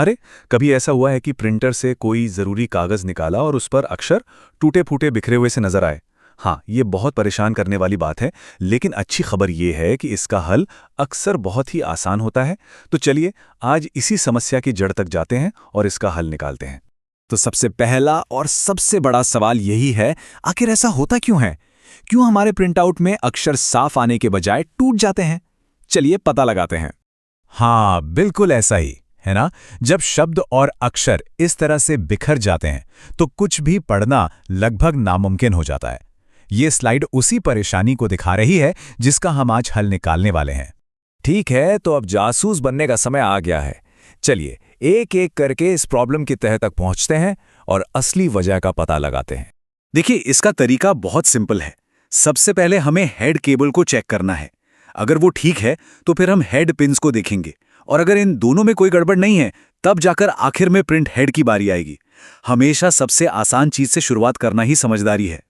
अरे, कभी ऐसा हुआ है कि प्रिंटर से कोई ज़रूरी कागज़ निकाला और उस पर अक्षर टूटे-फूटे बिखरे हुए से नज़र आए। हाँ, ये बहुत परेशान करने वाली बात है, लेकिन अच्छी खबर ये है कि इसका हल अक्सर बहुत ही आसान होता है। तो चलिए, आज इसी समस्या की जड़ तक जाते हैं और इसका हल निकालते हैं। तो सबसे पहला और सबसे बड़ा सवाल यही है, आखिर ऐसा होता क्यों है? क्यों हमारे प्रिंटआउट में अक्षर साफ आने के बजाय टूट जाते हैं? चलिए पता लगाते हैं। हाँ, बिल्कुल ऐसा ही है ना। जब शब्द और अक्षर इस तरह से बिखर जाते हैं तो कुछ भी पढ़ना लगभग नामुमकिन हो जाता है। ये स्लाइड उसी परेशानी को दिखा रही है जिसका हम आज हल निकालने वाले हैं। ठीक है, तो अब जासूस बनने का समय आ गया है। चलिए एक एक करके इस प्रॉब्लम की तह तक पहुंचते हैं और असली वजह का पता लगाते हैं। देखिए, इसका तरीका बहुत सिंपल है। सबसे पहले हमें हेड केबल को चेक करना है। अगर वो ठीक है तो फिर हम हेड पिन्स को देखेंगे, और अगर इन दोनों में कोई गड़बड़ नहीं है तब जाकर आखिर में प्रिंट हेड की बारी आएगी। हमेशा सबसे आसान चीज से शुरुआत करना ही समझदारी है।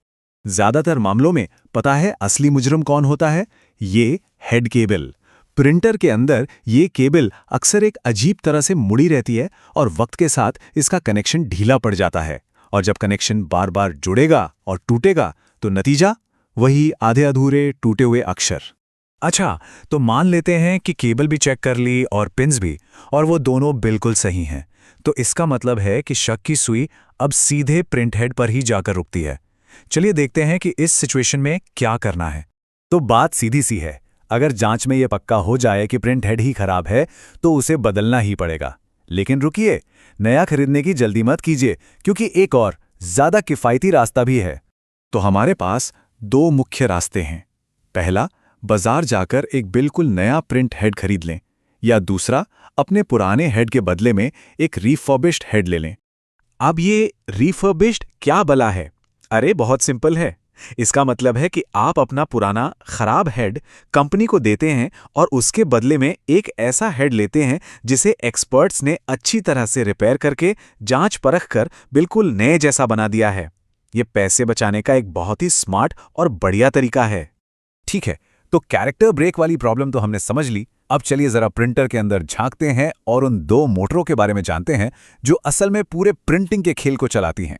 ज्यादातर मामलों में पता है असली मुजरम कौन होता है? ये हेड केबल। प्रिंटर के अंदर ये केबल अक्सर एक अजीब तरह से मुड़ी रहती है और वक्त के साथ इसका कनेक्शन ढीला पड़ जाता है, और जब कनेक्शन बार बार जुड़ेगा और टूटेगा तो नतीजा वही आधे अधूरे टूटे हुए अक्षर। अच्छा, तो मान लेते हैं कि केबल भी चेक कर ली और पिन्स भी, और वो दोनों बिल्कुल सही हैं। तो इसका मतलब है कि शक की सुई अब सीधे प्रिंट हेड पर ही जाकर रुकती है। चलिए देखते हैं कि इस सिचुएशन में क्या करना है। तो बात सीधी सी है, अगर जांच में यह पक्का हो जाए कि प्रिंट हेड ही खराब है तो उसे बदलना ही पड़ेगा। लेकिन रुकिए, नया खरीदने की जल्दी मत कीजिए, क्योंकि एक और ज्यादा किफायती रास्ता भी है। तो हमारे पास दो मुख्य रास्ते हैं। पहला, बाजार जाकर एक बिल्कुल नया प्रिंट हेड खरीद लें, या दूसरा, अपने पुराने हेड के बदले में एक रिफर्बिश्ड हेड ले लें। अब ये रिफर्बिश्ड क्या भला है? अरे बहुत सिंपल है। इसका मतलब है कि आप अपना पुराना खराब हेड कंपनी को देते हैं और उसके बदले में एक ऐसा हेड लेते हैं जिसे एक्सपर्ट्स ने अच्छी तरह से रिपेयर करके जांच परख कर बिल्कुल नए जैसा बना दिया है। ये पैसे बचाने का एक बहुत ही स्मार्ट और बढ़िया तरीका है। ठीक है, तो कैरेक्टर ब्रेक वाली प्रॉब्लम तो हमने समझ ली। अब चलिए जरा प्रिंटर के अंदर झांकते हैं और उन दो मोटरों के बारे में जानते हैं जो असल में पूरे प्रिंटिंग के खेल को चलाती हैं।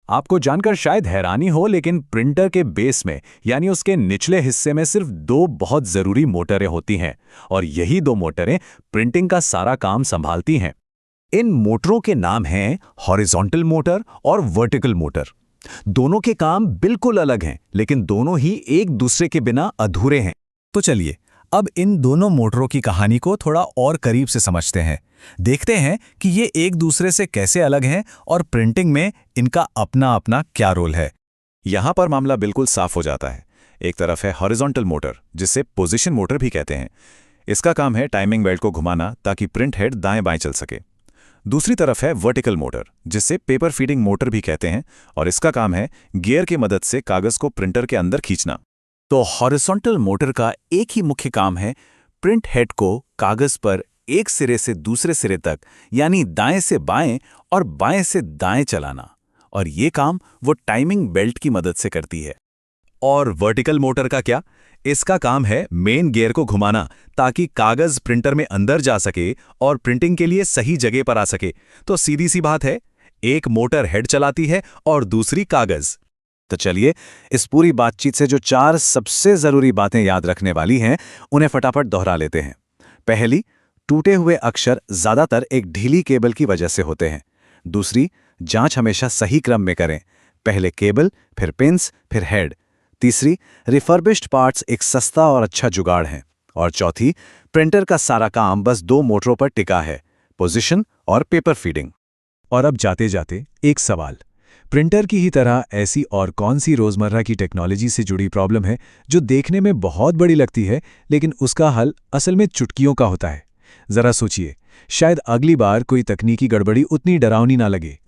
आपको जानकर शायद हैरानी हो, लेकिन प्रिंटर के बेस में यानी उसके निचले हिस्से में सिर्फ दो बहुत जरूरी मोटरें होती हैं, और यही दो मोटरें प्रिंटिंग का सारा काम संभालती हैं। इन मोटरों के नाम हैं हॉरिजॉन्टल मोटर और वर्टिकल मोटर। दोनों के काम बिल्कुल अलग हैं, लेकिन दोनों ही एक दूसरे के बिना अधूरे हैं। तो चलिए अब इन दोनों मोटरों की कहानी को थोड़ा और करीब से समझते हैं। देखते हैं कि ये एक दूसरे से कैसे अलग हैं और प्रिंटिंग में इनका अपना अपना क्या रोल है। यहां पर मामला बिल्कुल साफ हो जाता है। एक तरफ है हॉरिजॉन्टल मोटर, जिसे पोजीशन मोटर भी कहते हैं। इसका काम है टाइमिंग बेल्ट को घुमाना ताकि प्रिंट हेड दाएं बाएं चल सके। दूसरी तरफ है वर्टिकल मोटर, जिसे पेपर फीडिंग मोटर भी कहते हैं, और इसका काम है गियर की मदद से कागज को प्रिंटर के अंदर खींचना। तो हॉरिजॉन्टल मोटर का एक ही मुख्य काम है प्रिंट हेड को कागज पर एक सिरे से दूसरे सिरे तक, यानी दाएं से बाएं और बाएं से दाएं चलाना, और ये काम वो टाइमिंग बेल्ट की मदद से करती है। और वर्टिकल मोटर का क्या? इसका काम है मेन गियर को घुमाना ताकि कागज प्रिंटर में अंदर जा सके और प्रिंटिंग के लिए सही जगह पर आ सके। तो सीधी सी बात है, एक मोटर हेड चलाती है और दूसरी कागज। तो चलिए इस पूरी बातचीत से जो चार सबसे जरूरी बातें याद रखने वाली हैं उन्हें फटाफट दोहरा लेते हैं। पहली, टूटे हुए अक्षर ज्यादातर एक ढीली केबल की वजह से होते हैं। दूसरी, जांच हमेशा सही क्रम में करें, पहले केबल, फिर पिन्स, फिर हेड। तीसरी, रिफर्बिश्ड पार्ट्स एक सस्ता और अच्छा जुगाड़ है। और चौथी, प्रिंटर का सारा काम बस दो मोटरों पर टिका है, पोजीशन और पेपर फीडिंग। और अब जाते जाते एक सवाल, प्रिंटर की ही तरह ऐसी और कौन सी रोजमर्रा की टेक्नोलॉजी से जुड़ी प्रॉब्लम है जो देखने में बहुत बड़ी लगती है लेकिन उसका हल असल में चुटकियों का होता है? जरा सोचिए, शायद अगली बार कोई तकनीकी गड़बड़ी उतनी डरावनी ना लगे।